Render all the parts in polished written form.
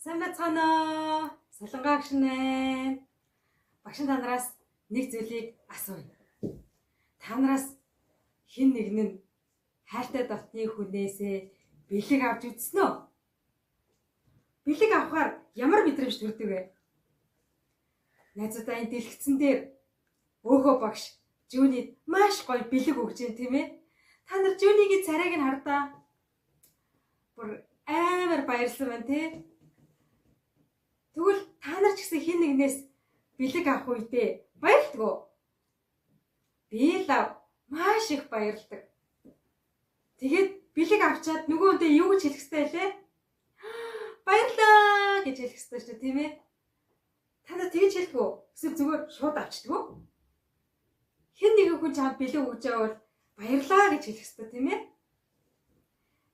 Сайн байцгаана уу? Солонгоо агш нэ. Багш танараас нэг зүйлийг асууя. Та нараас хэн нэг нь хайртай дотны хүнээсээ бэлэг авч үзсэн үү? Бэлэг авахаар ямар мэдрэмж төрдөг вэ? Найзуудаа энэ дэлгэцэн дээр өөхөө багш Жүнид маш гоё бэлэг өгч юм тийм ээ. Та нар Жүнигийн царайг нь хардаа. Бүр амар баярлсан байна тий. Тэгвэл та нар ч гэсэн хэн нэгнээс бэлэг авах үедээ баярлдаг уу? Би л маш их баярлдаг. Тэгээд бэлэг авчаад нөгөө хүнтэй юу гэж хэлэх ёстой вэ? Баярлаа гэж хэлэх ёстой шүү дээ, тийм ээ? Та нар тэгж хэлдэг үү? Эсвэл зүгээр шууд авчдаг уу? Хэн нэгэн хүн чамд бэлэг өгч байвал баярлаа гэж хэлэх ёстой, тийм ээ?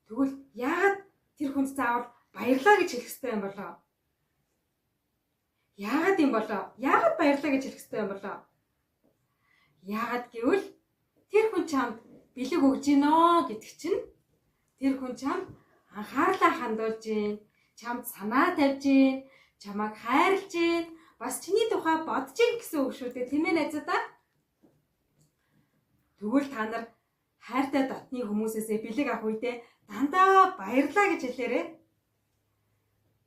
Тэгвэл яагаад тэр хүнд заавал баярлаа гэж хэлэх ёстой юм болоо? Яагаад юм болоо? Яагаад баярлаа гэж хэлэх ёстой юм болоо? Яагаад гэвэл тэр хүн чамд бэлэг өгж гинөө гэдэг чинь тэр хүн чамд анхаарлаа хандуулж гин, чамд санаа тавьж гин, чамайг хайрлж гин, бас чиний тухай бодож гин гэсэн үг шүү дээ, тийм ээ найзуудаа? Тэгвэл та нар хайртай дотны хүмүүсээсээ бэлэг авах үедээ дандаа баярлаа гэж хэлээрэй.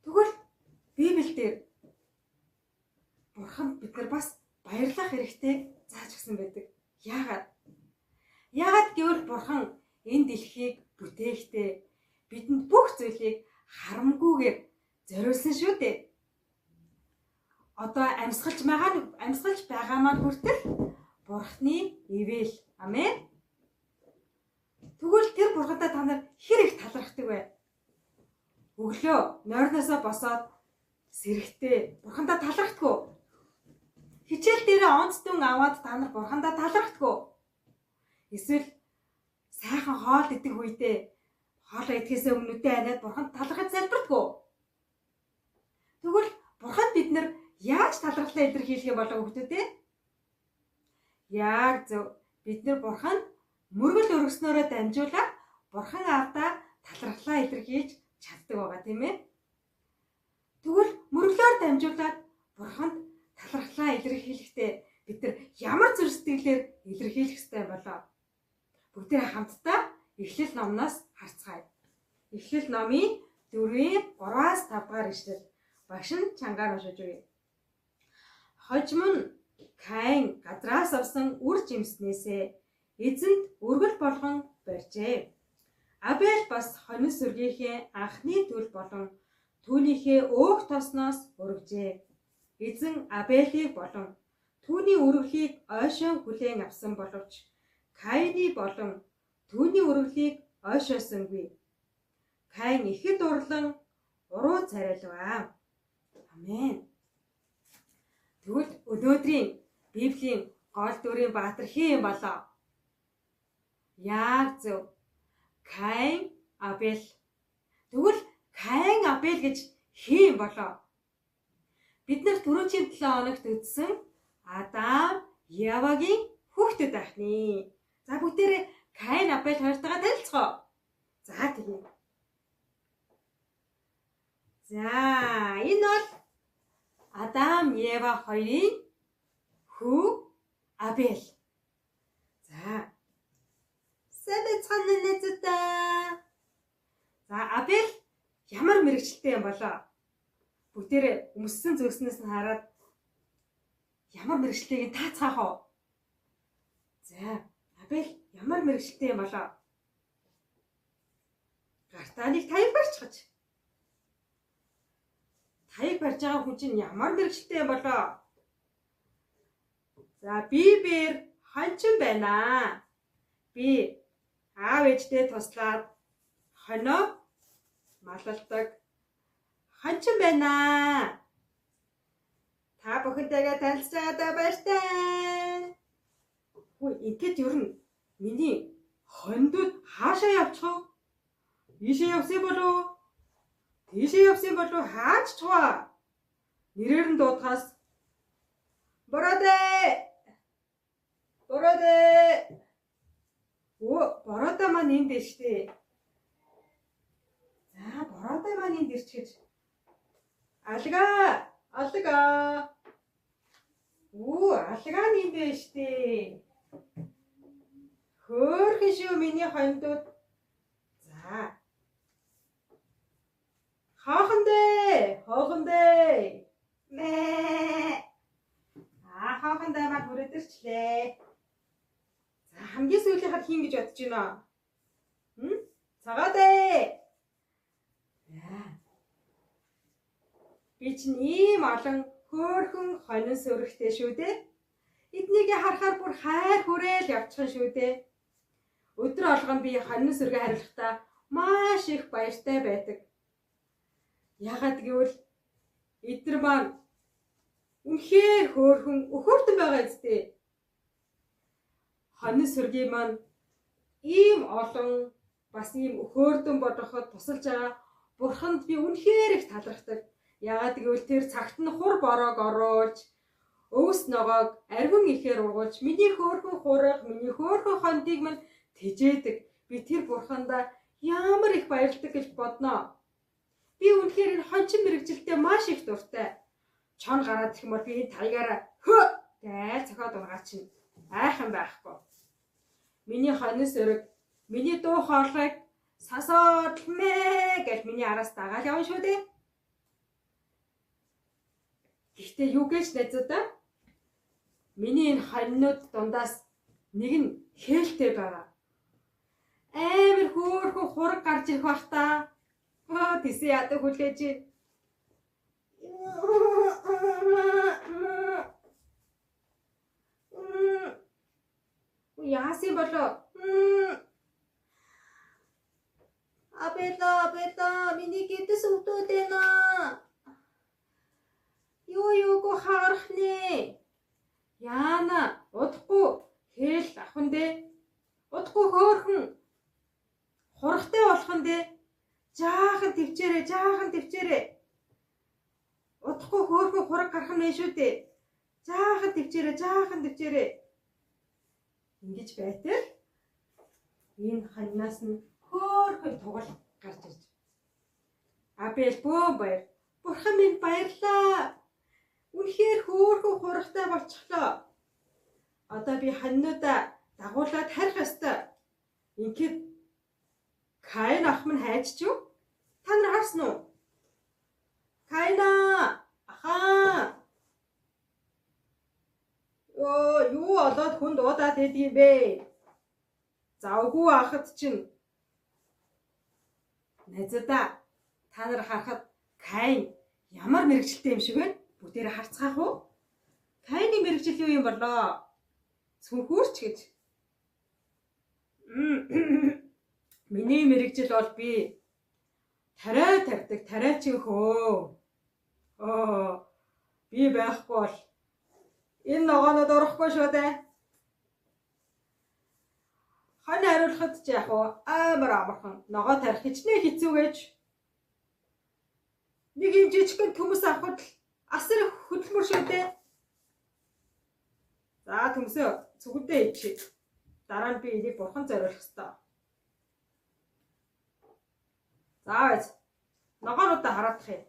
Тэгвэл Библиэлд Бурхан бид нар бас баярлах хэрэгтэй зааж өгсөн байдаг. Яагаад? Яагаад гэвэл Бурхан энэ дэлхийг бүтээхдээ бидэнд бүх зүйлийг харамгүйгээр зориулсан шүү дээ. Одоо амьсгалж байгаа маань хүртэл Бурханы ивэл. Амен. Тэгвэл тэр Бурхантай та нар хэр их талархдаг вэ? Өглөө нойрноосоо босоод сэрэхтэй Бурхантай талархдаг уу? Хичээл дээрээ онцдон аваад та нар Бурхантай талархдаг уу? Эсвэл сайхан хоол идэх үедээ хоолоо идэхээс өмнөдөө анаад Бурханд талархаж залбирдаг уу? Тэгвэл Бурханд бид нар яаж талархлаа илэрхийлэх юм болов хүүхдүүд ээ? Яг зөв. Бид нар Бурханд мөргөл өргөснөөрөө дамжуулаад Бурхан Аавдаа талархлаа илэрхийлж чаддаг байгаа тийм ээ. Тэгвэл мөргөлөөр дамжуулаад Бурханд талархлаа илэрхийлэхдээ бид нар ямар зүрх сэтгэлээр илэрхийлэх ёстой болоо? Бүгдээ хамтдаа Эхлэл номноос харцгаая. Эхлэл номын 4-ийн 3-аас 5 дугаар ишлэл. Багш нь чангаар уншиж өгье. Хожим нь Каин газраас авсан үр жимснээсээ эзэнд өргөл болгон барьжээ. Абель бас хонин сүргийнхээ анхны төлбөр болон түүнийхээ өөх тосноос өргөжээ. Эзэн Абелийг болон түүний өргөлийг ойшон хүлээн авсан боловч Каины болон түүний өргөлийг ойшоосонгүй. Каин ихэд урлан уруу царайлваа. Амен. Тэгвэл өнөөдрийн Библийн гол дүрийн баатар хин юм болоо? Яг зөв. Каин, Абель. Тэгвэл Каин, Абель гэж хин болоо? Бид нар түрүүчийн 7 хоногт үзсэн Адам, Евагийн хүүхдүүд ахны. За бүгдээрээ Каин, Абель хоёртойгоо танилцгоо. За тэгье. За энэ бол Адам, Ева хоёрын хүү Абель. За. Сайн байцгаана найзуудаа. За Абель ямар мэрэгчлээ юм болоо? Бүгдээрээ өмссөн зөөснөөс нь хараад ямар мэрэгчлэгийг таацгаах уу? За Абель ямар мэрэгчлээ юм болоо? Гартаа нэг таяг барьчихаж. Таяг барьж байгаа хүн чинь ямар мэрэгчлээ юм болоо? За бибээр хончин байна. Би аав ээжтэй туслаад хонио малалдаг хончин байна. Та бүхэнтэйгээ танилцж байгаадаа баяртай. Хөөе, ингээд ер нь миний хондод хаашаа явчих вэ? Ийшээ явсан болов? Тийшээ явсан болов? Хаач чуваа? Нэрээр нь дуудахаас бороодэ. Бороода маань энд дэжтэй. За бороода маань энд ирчихэж Алга, алга. Алгаа юм бэ штэ. Хөөрхөн шүү миний хоньдууд. За. Хоохондээ. Мэ. Хоохондоо маань хүрээдэрчлээ. За хамгийн сүүлийнхаар хийн гэж бодож байна. Цагаадэ. Би чинь ийм олон хөөрхөн хонин сөрөгтэй шүү дээ. Эднийг харахаар бүр хайр хүрээл явчихсан шүү дээ. Өдөр болгон би хонин сөргөө хариулахдаа маш их баяртай байдаг. Ягаад гэвэл эдгээр маань үнэхээр хөөрхөн өхөөртөн байгаа зү. Хонин сөргийн маань ийм олон бас ийм өхөөртөн бодоход тусалж байгаа Бурханд би үнэхээр их талархдаг. Ягаад гэвэл тэр цагт нь хур бороог оруулж, өвс ногоог арвин ихээр ургуулж, миний хөөрхөн хураг, миний хөөрхөн хондыг минь тэжээдэг. Би тэр Бурхандаа ямар их баярлдаг гэж бодноо. Би үнэхээр энэ хончин мэрэгжилтэд маш их дуртай. Чон гараад ирэх юм бол би энэ тайгаараа гээл цохоод ургаачин. Айхан байхгүй. Миний хонин сөрөг, миний дуу хоолойг сасоод мэ гэж миний араас дагаад явна шүү дээ. Гэхдээ юу гэж найзуудаа? Миний энэ хонинууд дундаас нэг нь хээлтэй байгаа. Амар хөөрхөн хураг гарч ирэх бах та. Тэсээ ядаа хүлээж. Яасын болоо? Абела, миний гэдэс өвдөд байна. Юу харах нэ? Яана, удахгүй хээл авах нэ. Удахгүй хөөрхөн хурахтай болох нэ. Жаахан төвчээрээ. Удахгүй хөөрхөн хураг гарах нэ шүү дээ. Жаахан төвчээрээ. Ингэж байтал энэ ханнаас нь хөөрхөн тугал гарч ирж. Абел бөө баяр. Бурхан минь баярлаа. Үнэхээр хөөрхөн хурагтай болчихлоо. Одоо би ханнуудаа дагуулад харих ёстой. Ингээд Каин ах минь хайж ч юу? Та нар харсан уу? Кайна! Ахаа! Юу олоод хүнд удаад байдгийг бэ? Завгүй ахад чинь. Найзуудаа та нар харахад Каин ямар мэрэгчлээ юм шиг байна? Бүгдээрээ харцгаах уу? Кайны мэрэгжил юу юм болоо? Цүнхүүрч гэж. Миний мэрэгжил бол би тариа тавьдаг тариачин хөө. Би байхгүй бол энэ ногоонод орохгүй шүү дээ. Хонь хариулахад ч яг амар амархан ногоо тарих хичнээн хэцүү гэж. Нэг юм жижигхэн төмөс авахд асар их хөдөлмөр шүү дээ. За төмсөө цүгдээ ичээ. Дараа нь би энийг бурхан зориулах ёстой. За ногоонуудаа хараадах юм.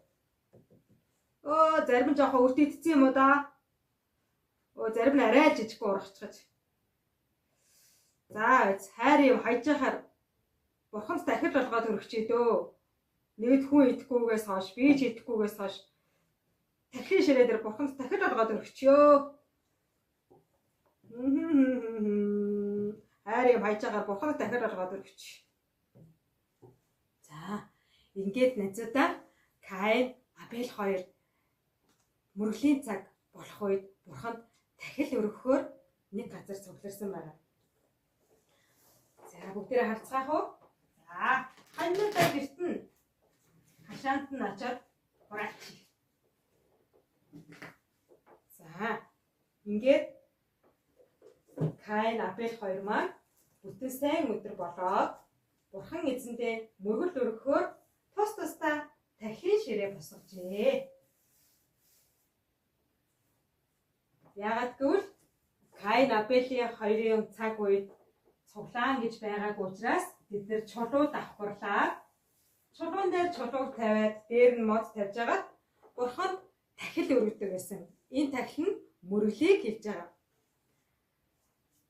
Зарим нь жоохон өртөдсөн юм уу да? Зарим нь арай жижигхэн урагчгаж. За хайр юм хайж яхаар бурханд дахил болгоод өргөчээ дөө. Нэг хүн идэхгүйгээс хойш, би ч идэхгүйгээс хойш дахин ширээ дээр бурханд дахил болгоод өргөчөө. Хайр юм хайж яхаар бурханд дахил болгоод өргөч. За ингээд найзуудаа Каин, Абел хоёр мөргөлийн цаг болох үед бурханд дахил өргөхөөр нэг газар цугларсан байна. За бүгдээрээ харцгаах уу? За ханьнуудаа гэртэн хашаант нь очоод хураач. За ингээд Каин, Абел хоёр маань бүтэн сайн өдөр болоод бурхан эзэндээ мөргөл өргөхөөр тус тусдаа дахин ширээ босгожээ. Яагаад гэвэл Каин, Абелийн хоёрын цаг үед цуглаан гэж байгаагүй учраас бид нэр чулуу давхарлаа. Чулуун дээр чулууг тавиад дээр нь мод тавьж агаад Бурханд тахил өргөдөг байсан. Энэ тахил нь мөрөглийг хэлж байгаа.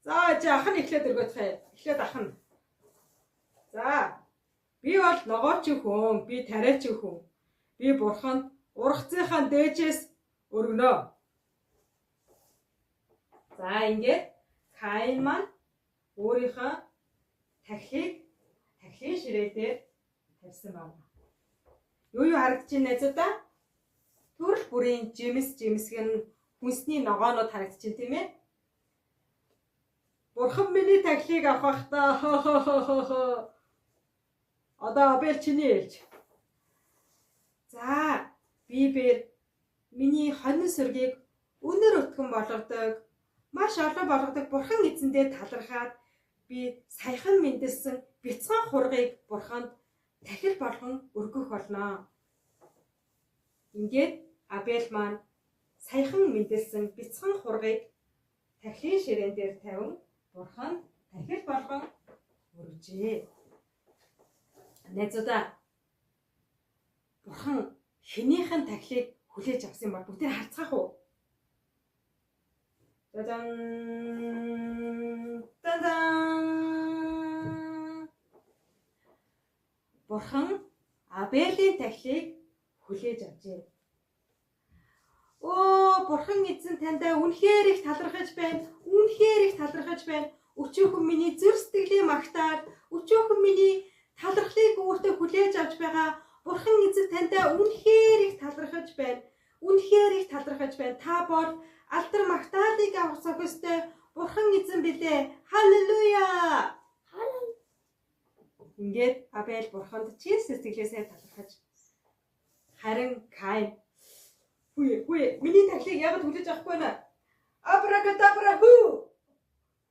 За ах нь эхлээд өргөдөх юм. Эхлээд ах нь. За би бол ногооч хүн, би тариач хүн. Би Бурханд ургацынхаа дээжээс өргөнө. За ингээд Каин маань өөрийнхөө тахилын ширээ дээр тавьсан байна. Юу харагдаж байна найзуудаа? Төрөл бүрийн жимсгэн хүнсний ногоонууд харагдаж байна тийм ээ? Бурхан миний тахилыг авах та. Одоо Абель чиний ээлж. За Библиэр миний хонин сүргийг өнөр өтгөн болгодог, маш олон болгодог Бурхан эзэндээ талархаад би саяхан мэндэлсэн бяцхан хургийг Бурханд тахил болгон өргөх болно. Ингээд Абель маань саяхан мэндэлсэн бяцхан хургийг тахилын ширээн дээр тавин Бурханд тахил болгон өргөжээ. Найзуудаа Бурхан хэнийхэн тахилыг хүлээж авсан бол бүгдийг харцгаах уу? Дадан дадан. Бурхан Абелийн тахилыг хүлээж авчээ. Бурхан эзэн таньда үнэхээр их талархаж байна. Үнэхээр их талархаж байна. Өчөөхөн миний зүрх сэтгэлийн магтаал, өчөөхөн миний талархлыг өөртөө хүлээж авч байгаа. Бурхан эзэн таньда үнэхээр их талархаж байна. Үнэхээр их талархаж байна. Та бол алдар магтаалыг авах зохистой Бурхан эзэн билээ. Халелуя! Ингээд Абель Бурханд чин сэтгэлээсээ талархаж. Харин Каин Хүй, миний тахилыг яагаад хүлээж авахгүй нэ? Абракадабра хүү.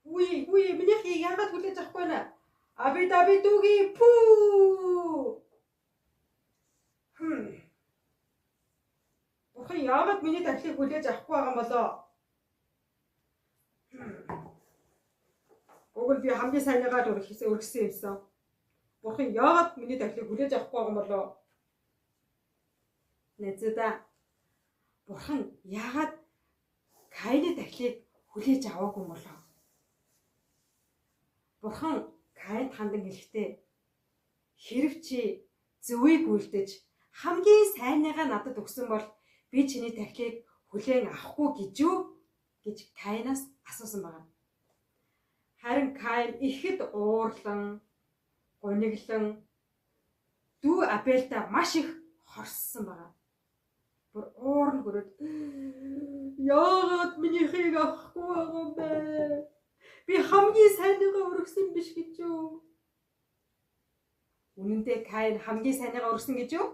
Хүй, минийхийг яагаад хүлээж авахгүй нэ? Абидуги пүү. Бурхан яагаад миний тахилыг хүлээж авахгүй байгаа юм болоо? Уг нь би хамгийн сайныгаар өргөсөн юмсан. Бурхан яагаад миний тахилыг хүлээж авахгүй байгаа юм болоо? Нэзэда Бурхан яагаад Каины тахилыг хүлээж аваагүй юм болоо? Бурхан Каинд хандан хэлэхдээ хэрв чи зөвийг үлдэж хамгийн сайныгаа надад өгсөн бол би чиний тахилыг хүлээн авахгүй гэж юу гэж Каинаас асуусан байна. Харин Каин ихэд уурлан, гониглон дүү Абельда маш их хорссон байна. Бүр уурн хүрээд яагаад минийхийг авахгүй байгаа юм бэ? Би хамгийн сайныгаа өргөсөн биш гэж юу? Үнэн дээр Каин хамгийн сайныгаа өргөсөн гэж юу?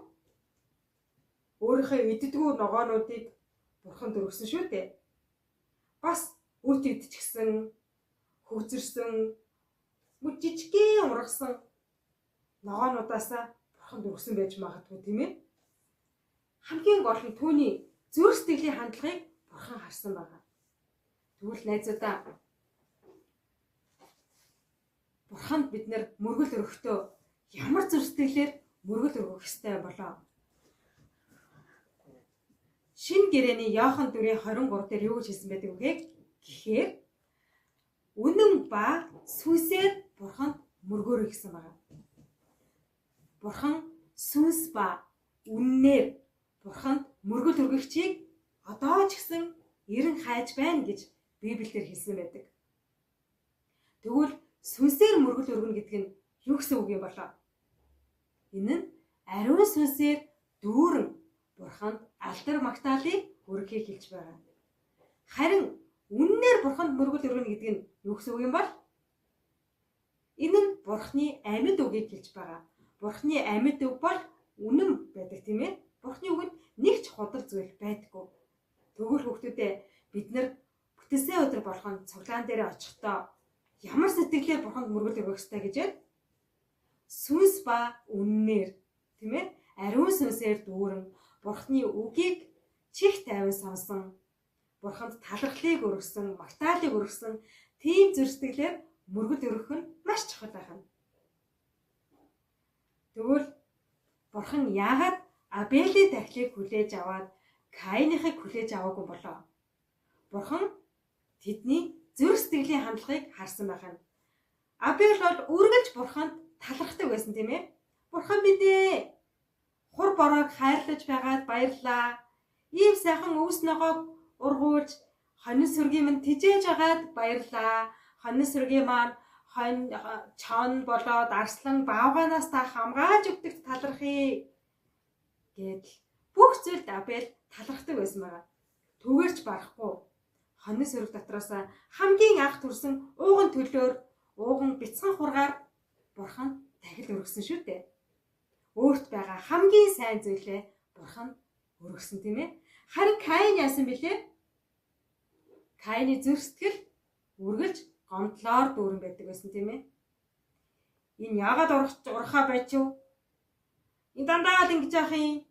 Өөрийнхөө иддгүү ногоонуудыг Бурханд өргөсөн шүү дээ. Бас үт идчихсэн, хөвзөрсөн, жижигхэн ургасан ногоонуудаасаа Бурханд өргөсөн байж магадгүй тийм ээ? Хамгийн гол нь түүний зүрх сэтгэлийн хандлагыг Бурхан харсан байна. Тэгвэл найзуудаа Бурханд бид нэр мөргөл өргөхдөө ямар зүрх сэтгэлээр мөргөл өргөх ёстой болоо? Шинэ гэрээний Иохан 4:23 дээр юу гэж хэлсэн байдаг вэ гэхээр үнэн ба сүнсээр Бурханд мөргөөрэй гэсэн байна. Бурхан сүнс ба үннээр Бурханд мөргөл өргөгчийг одоо ч гэсэн эрен хайж байна гэж Библиэлд хэлсэн байдаг. Тэгвэл сүнсээр мөргөл өргөнө гэдэг нь юу гэсэн үг юм болоо? Энэ нь ариун сүнсээр дүүрэн Бурханд алдар магтаалыг өргөхийг хэлж байгаа. Харин үннээр Бурханд мөргөл өргөнө гэдэг нь юу гэсэн үг юм бол? Энэ нь Бурханы амьд үгийг хэлж байгаа. Бурханы амьд үг бол үнэн байдаг тийм ээ? Бурханы үгэнд нэг ч худар зүйл байдаггүй. Тэгвэл хүүхдүүдээ бид нар бүтэнсээ өдөр болгон цуглаан дээр очихдоо ямар сэтгэлээр Бурханд мөргөл өргөх ёстой гэж байна? Сүнс ба үннээр тийм ээ? Ариун сүнсээр дүүрэн Бурханы үгийг чих тайван сонсон, Бурханд талархлыг өргөсөн, магтаалыг өргөсөн тийм зүрх сэтгэлээр мөргөл өргөх нь маш чухал байна. Тэгвэл Бурхан яагаад Абелийн дахлыг хүлээж аваад Каиныхыг хүлээж аваагүй болоо. Бурхан тэдний зүрх сэтгэлийн хандлагыг харсан байна. Абель бол үргэлж Бурханд талархдаг байсан тийм ээ. Бурхан минь ээ, хур бороог хайрлаж байгаад баярлаа. Ийм сайхан өвс ногоог ургуулж хонин сүргийн минь тижээж агаад баярлаа. Хонин сүргийн маань чон болоод арслан баавганаас та хамгааж өгдөгт талархъя гэдэл бүх зүйлд Абель талархдаг байсан байна. Түгээрч барахгүй. Хонин сүрэг дотроос хамгийн анх төрсөн ууган төлөөр ууган бяцхан хургаар Бурхан тахил өргөсөн шүү дээ. Өөрт байгаа хамгийн сайн зүйлээ Бурхан өргөсөн тийм ээ. Харин Каин яасан бэлээ? Каины зүрх сэтгэл үргэлж гомдлоор дүүрэн байдаг байсан тийм ээ. Энэ яагаад урахаа байж юу? Энэ дандаа л ингэж яах юм?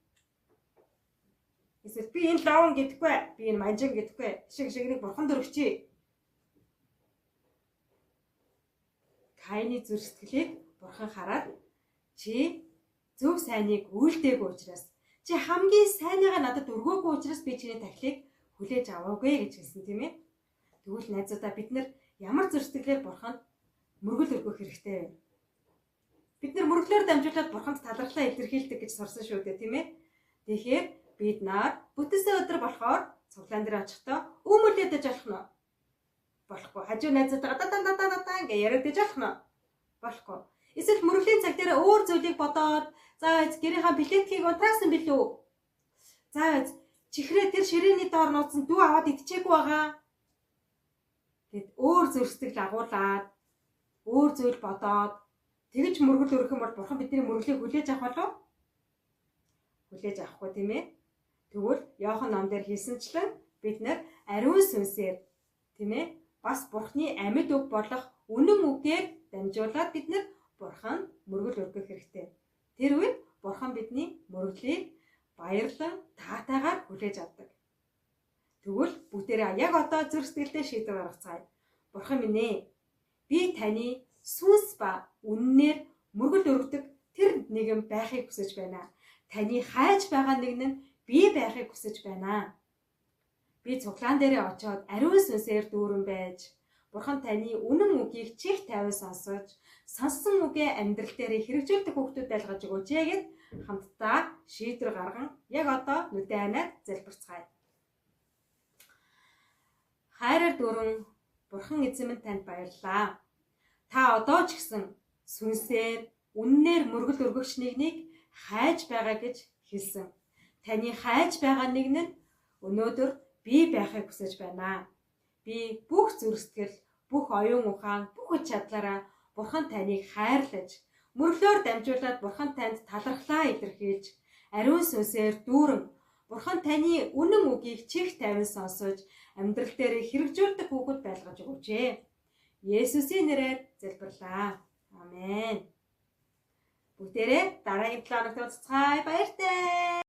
Эсвэл би энэ лавн гэдэггүй, би энэ манжин гэдэггүй. Шиг нэг Бурханд өргөчий. Каины зүрх сэтгэлийг Бурхан хараад чи зөв сайныг үйлдээгүй учраас, чи хамгийн сайныгаа надад өргөөгүй учраас би чиний тахилыг хүлээж аваагүй гэж хэлсэн тийм ээ. Тэгвэл найзуудаа бид нар ямар зүрх сэтгэлээр Бурханд мөргөл өргөх хэрэгтэй вэ? Бид нар мөргөлөөр дамжуулаад Бурханд талархлаа илэрхийлдэг гэж сурсан шүү дээ тийм ээ. Тэгэхээр бид нар бүтэнсэ өдөр болохоор цуглаан дээр очихдоо өмөрлөдөж болох нь болохгүй. Хажуу найзуудаа даа ингээ яриад дэж болох нь болохгүй. Эсвэл мөргөлийн цаг дээр өөр зүйлийг бодоод за гэрийнхаа билетгийг унтраасан билүү? За чихрээ тэр ширээний доор нууцсан дүү аваад идчихээгүй байгаа. Гэт өөр зүрх сэтгэл агуулад өөр зүйл бодоод тэгж мөргөл өргөх юм бол Бурхан бидний мөргөлийг хүлээж авах болов? Хүлээж авахгүй тийм ээ. Тэгвэл Иохан ном дээр хэлсэнчлэн бид нар ариун сүнсээр тийм ээ бас Бурханы амьд үг болох үнэн үгээр дамжуулаад бид нар Бурханд мөргөл өргөх хэрэгтэй. Тэр үед Бурхан бидний мөргөлийг баярлан таатайгаар хүлээж авдаг. Тэгвэл бүгдээрээ яг одоо зүрх сэтгэлдээ шийдвэр гаргацгаая. Бурхан минь ээ, би таны сүнс ба үннээр мөргөл өргөдөг тэр нэгэн байхыг хүсэж байна. Таны хайж байгаа нэгэн нь би байхыг хүсэж байна. Би цуглаан дээрээ очиод ариун сүнсээр дүүрэн байж Бурхан таны үнэн үгийг чих тавиа сонсож, сонссон үгээ амьдрал дээр хэрэгжүүлдэг хүүхдүүд байлгаж өгөөч гэд хамтдаа шийдвэр гарган яг одоо нүдэн анаад залбирцгаая. Хайраар дүүрэн Бурхан эзэн минь танд баярлалаа. Та одоо ч гэсэн сүнсээр, үннээр мөргөл өргөгч нэгнийг хайж байгаа гэж хэлсэн. Таны хайж байгаа нэг нь өнөөдөр би байхыг хүсэж байна. Би бүх зүрх сэтгэл, бүх оюун ухаан, бүх хүч чадлаараа Бурхан таныг хайрлаж, мөрлөөр дамжуулаад Бурхан танд талархлаа илэрхийлж, ариун сүнсээр дүүрэн Бурхан таны үнэн үгийг чих тавин сонсож, амьдрал дээр хэрэгжүүлдэг хүүхэд байлгаж өгөөч. Есүсийн нэрээр залбирлаа. Амен. Бүгдээрээ дараагийн 7 хоногт уулзцгаая. Баяртай.